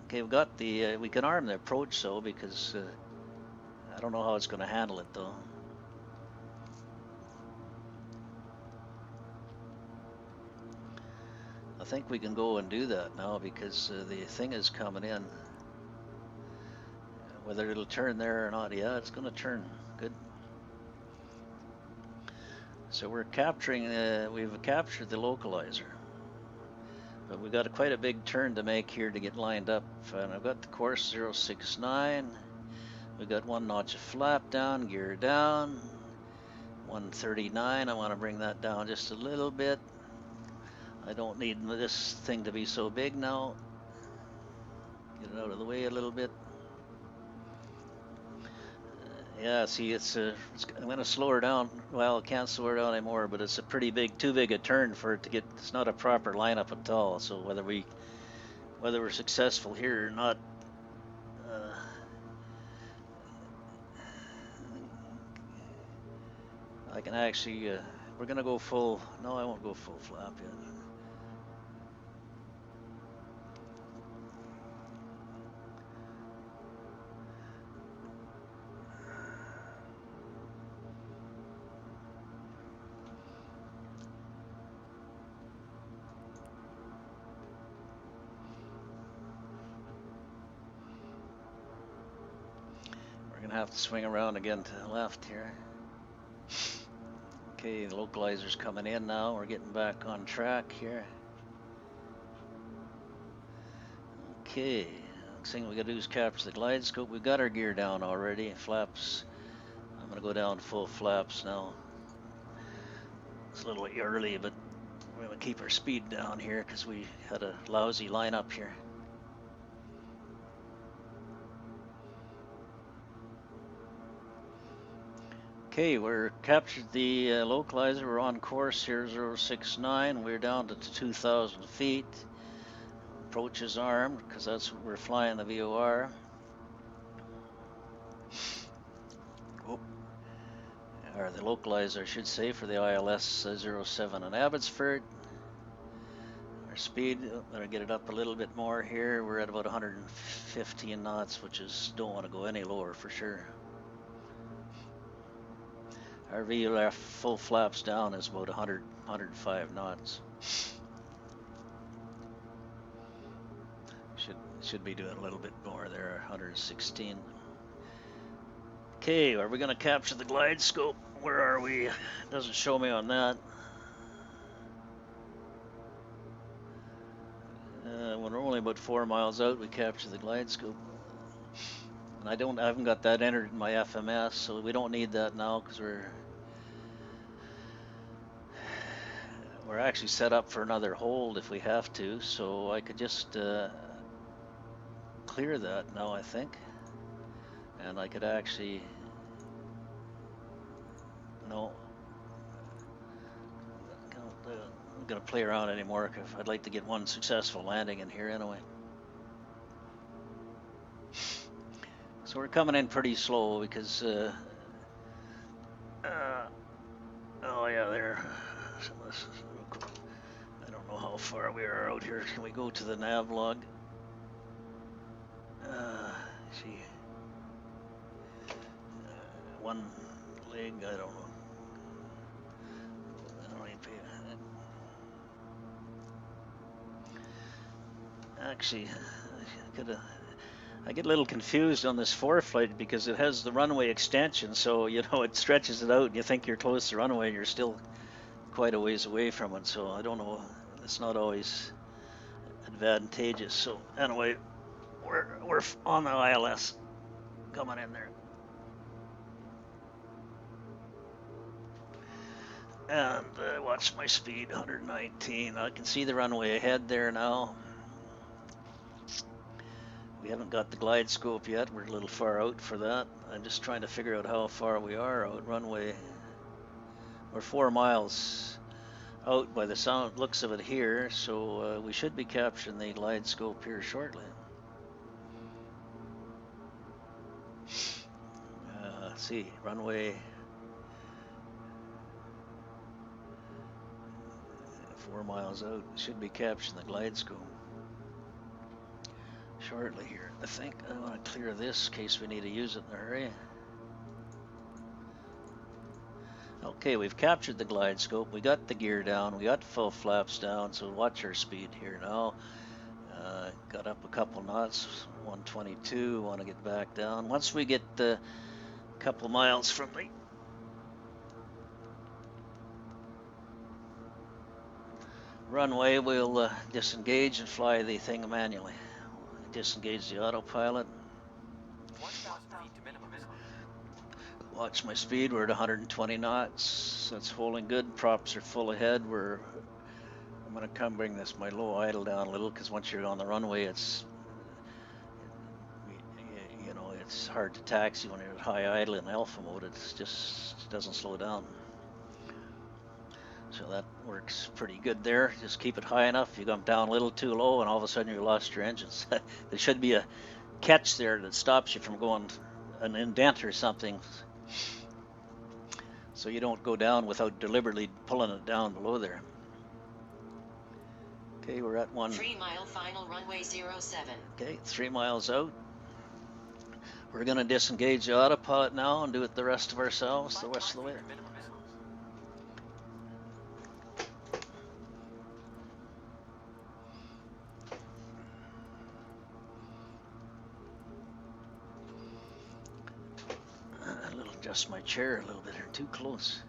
Okay, we've got the, we can arm the approach so because I don't know how it's going to handle it though. I think we can go and do that now because the thing is coming in. Whether it'll turn there or not, yeah, it's going to turn. Good. So we're capturing, we've captured the localizer. But we've got quite a big turn to make here to get lined up. And I've got the course 069. We've got 1 notch of flap down, gear down. 139, I want to bring that down just a little bit. I don't need this thing to be so big now. Get it out of the way a little bit. Yeah, see, I'm going to slow her down. Well, I can't slow her down anymore, but it's a pretty big, too big a turn for it to get, it's not a proper lineup at all. So whether we're successful here or not, I can actually, we're going to go full, no, I won't go full flap yet. We're going to have to swing around again to the left here. Okay, the localizer's coming in now. We're getting back on track here. Okay, next thing we got to do is capture the glide scope. We've got our gear down already. Flaps. I'm going to go down full flaps now. It's a little early, but we're going to keep our speed down here because we had a lousy lineup here. Okay, we're captured the localizer. We're on course here, 069. We're down to 2,000 feet. Approach is armed because that's what we're flying the VOR. Oh. Or the localizer, I should say, for the ILS 07 in Abbotsford. Our speed, I'm going to get it up a little bit more here. We're at about 115 knots, which is, don't want to go any lower for sure. Our VLF full flaps down is about 105 knots. Should be doing a little bit more there, 116. Okay, are we going to capture the glide scope? Where are we? Doesn't show me on that. When we're only about 4 miles out, we capture the glide scope. And I haven't got that entered in my FMS, so we don't need that now because we're actually set up for another hold if we have to. So I could just clear that now, I think, and I could actually, no, I'm gonna play around anymore because I'd like to get one successful landing in here anyway. So we're coming in pretty slow because oh yeah, there. I don't know how far we are out here. Can we go to the nav log? See, one leg, I don't know. I don't even pay that. Actually, I get a little confused on this ForeFlight because it has the runway extension, so you know it stretches it out and you think you're close to runway and you're still quite a ways away from it, so I don't know, it's not always advantageous. So anyway, we're on the ILS coming in there. And watch my speed, 119. I can see the runway ahead there now. We haven't got the glide scope yet. We're a little far out for that. I'm just trying to figure out how far we are out runway. We're 4 miles out by the sound looks of it here, so we should be capturing the glide scope here shortly. Let's see, runway 4 miles out. Should be capturing the glide scope shortly here. I think I want to clear this in case we need to use it in a hurry. Okay, we've captured the glide scope. We got the gear down. We got full flaps down. So watch our speed here now. Got up a couple knots, 122. Want to get back down. Once we get a couple miles from the runway, we'll disengage and fly the thing manually. Disengage the autopilot. 1,000 feet to minimum. Watch my speed. We're at 120 knots. That's holding good. Props are full ahead. I'm going to come bring my low idle down a little, because once you're on the runway, it's hard to taxi when you're at high idle in alpha mode. It just doesn't slow down. So that works pretty good there. Just keep it high enough. You come down a little too low, and all of a sudden you lost your engines. There should be a catch there that stops you from going an indent or something, so you don't go down without deliberately pulling it down below there. Okay, we're at 3 mile final runway 07. Okay, 3 miles out. We're going to disengage the autopilot now and do it the rest of ourselves the rest of the way. Adjust my chair a little bit here, too close.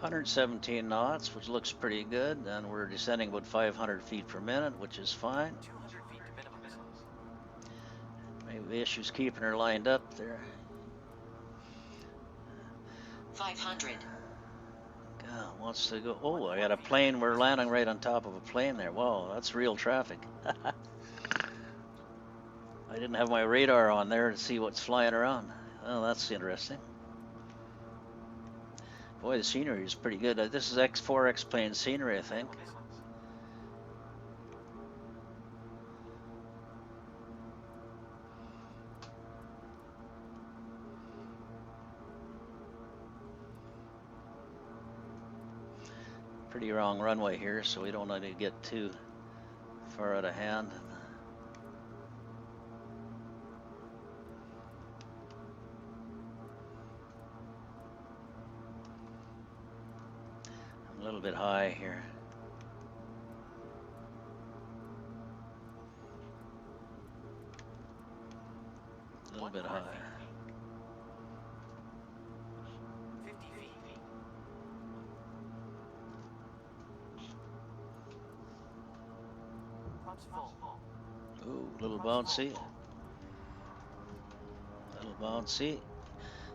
$117 knots, which looks pretty good, and we're descending about 500 feet per minute, which is fine. 200 feet to minimum. Maybe the issue's keeping her lined up there. 500. God, wants to go. Oh, I got a plane. We're landing right on top of a plane there. Wow, that's real traffic. I didn't have my radar on there to see what's flying around. Oh, that's interesting. Boy, the scenery is pretty good. This is X4 X-plane scenery, I think. Pretty wrong runway here, so we don't need to get too far out of hand. I'm a little bit high here. A little bit high. 50 feet. Props full. Ooh, little bouncy. Little bouncy.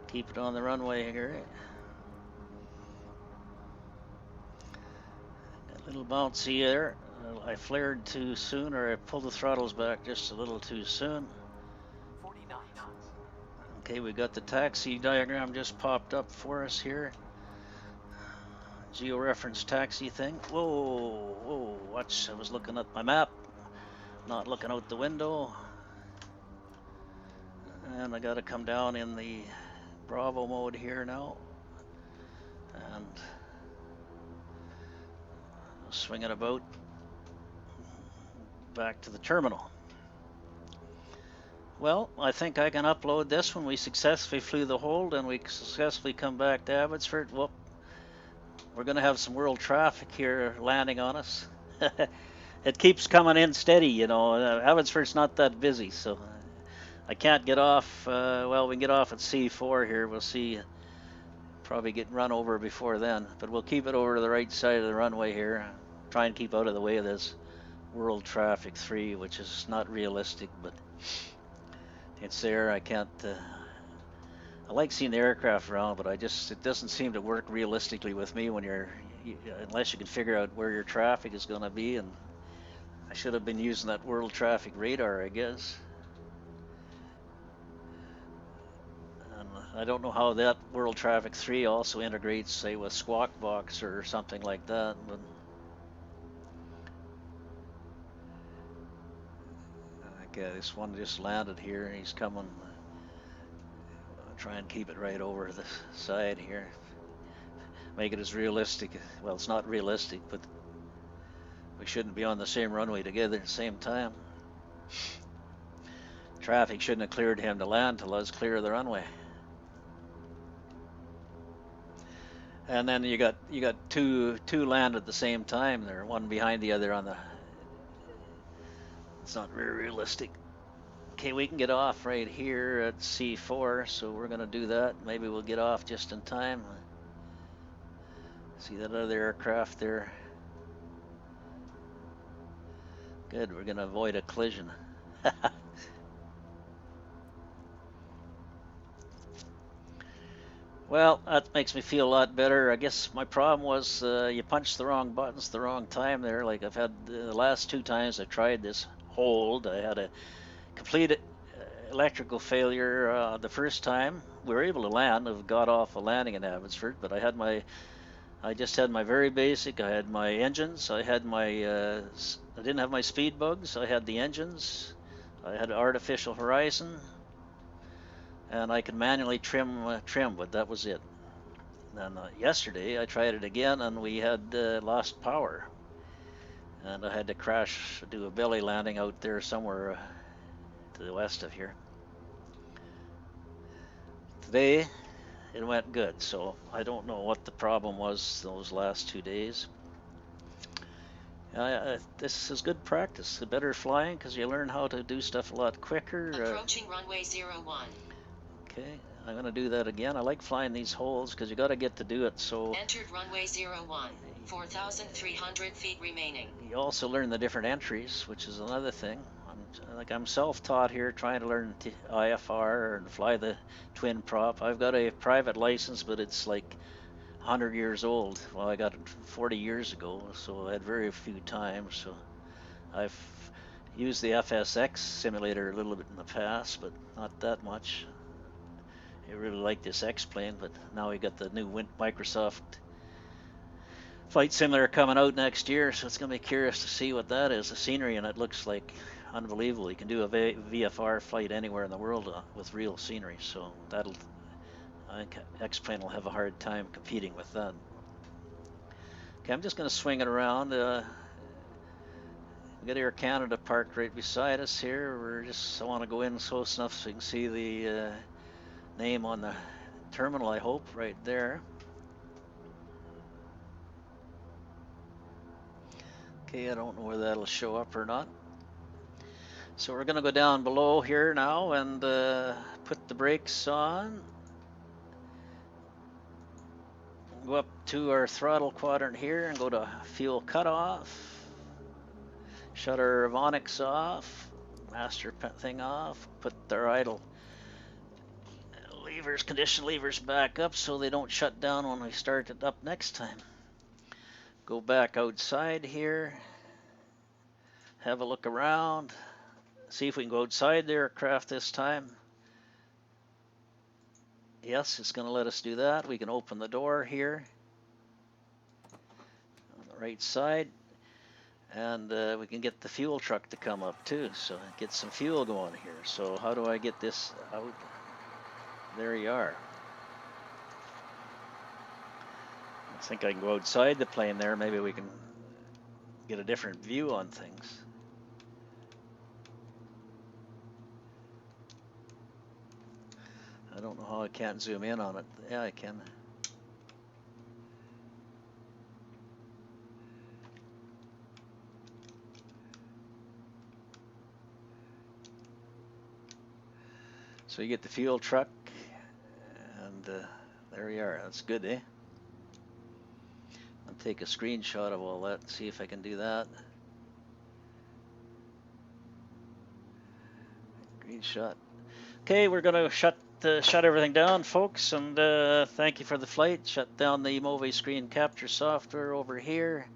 Keep it on the runway here. A little bouncy there. I flared too soon, or I pulled the throttles back just a little too soon. 40 knots. Okay, we got the taxi diagram just popped up for us here. Georeference taxi thing. Whoa, whoa, watch, I was looking at my map, not looking out the window. And I gotta come down in the Bravo mode here now. And swing it about back to the terminal. Well, I think I can upload this one. We successfully flew the hold and we successfully come back to Abbotsford. Whoop. We're going to have some world traffic here landing on us. It keeps coming in steady, you know. Abbotsford's not that busy, so I can't get off. Well, we can get off at C4 here. We'll see. Probably get run over before then, but we'll keep it over to the right side of the runway here. Try and keep out of the way of this World Traffic 3, which is not realistic, but it's there. I can't. I like seeing the aircraft around, but it doesn't seem to work realistically with me when you're unless you can figure out where your traffic is going to be. And I should have been using that world traffic radar, I guess. And I don't know how that World Traffic 3 also integrates, say, with Squawk Box or something like that. But okay, this one just landed here. He's coming. I'll try and keep it right over the side here. Make it as realistic. Well, it's not realistic, but we shouldn't be on the same runway together at the same time. Traffic shouldn't have cleared him to land till I was clear of the runway. And then you got two land at the same time there, one behind the other on the. It's not very realistic. Okay, we can get off right here at C4, so we're gonna do that. Maybe we'll get off just in time. See that other aircraft there? Good, we're gonna avoid a collision. Well, that makes me feel a lot better. I guess my problem was you punched the wrong buttons the wrong time there. Like I've had the last 2 times I tried this hold, I had a complete electrical failure the first time. We were able to land. I've got off a landing in Abbotsford, but I just had my very basic. I had my engines. I didn't have my speed bugs. I had the engines. I had artificial horizon, and I could manually trim, but that was it. And yesterday I tried it again, and we had lost power, and I had to do a belly landing out there somewhere to the west of here. Today it went good, so I don't know what the problem was those last 2 days. This is good practice. The better flying because you learn how to do stuff a lot quicker. Approaching runway 01. Okay, I'm going to do that again. I like flying these holes because you got to get to do it. So entered runway 01. 4,300 feet remaining. You also learn the different entries, which is another thing. I'm self-taught here, trying to learn IFR and fly the twin prop. I've got a private license, but it's like 100 years old. Well, I got it 40 years ago, so I had very few times. So I've used the FSX simulator a little bit in the past, but not that much. I really like this X-plane, but now we got the new Microsoft Flight Simulator coming out next year, so it's going to be curious to see what that is. The scenery in it looks like unbelievable. You can do a VFR flight anywhere in the world with real scenery, so I think X-plane will have a hard time competing with that. Okay, I'm just going to swing it around. We got Air Canada parked right beside us here. I want to go in close enough so you can see the name on the terminal, I hope, right there. Okay, I don't know whether that'll show up or not. So we're going to go down below here now and put the brakes on. Go up to our throttle quadrant here and go to fuel cutoff. Shut our avionics off. Master thing off. Put our idle levers, condition levers back up so they don't shut down when we start it up next time. Go back outside here. Have a look around. See if we can go outside the aircraft this time. Yes, it's going to let us do that. We can open the door here on the right side, and we can get the fuel truck to come up too, so get some fuel going here. So how do I get this out? There you are. I think I can go outside the plane there. Maybe we can get a different view on things. I don't know how I can't zoom in on it. Yeah, I can. So you get the fuel truck, and there we are. That's good, eh? I'll take a screenshot of all that and see if I can do that. Screenshot. Okay, we're going to shut shut everything down, folks, and thank you for the flight. Shut down the Movavi screen capture software over here.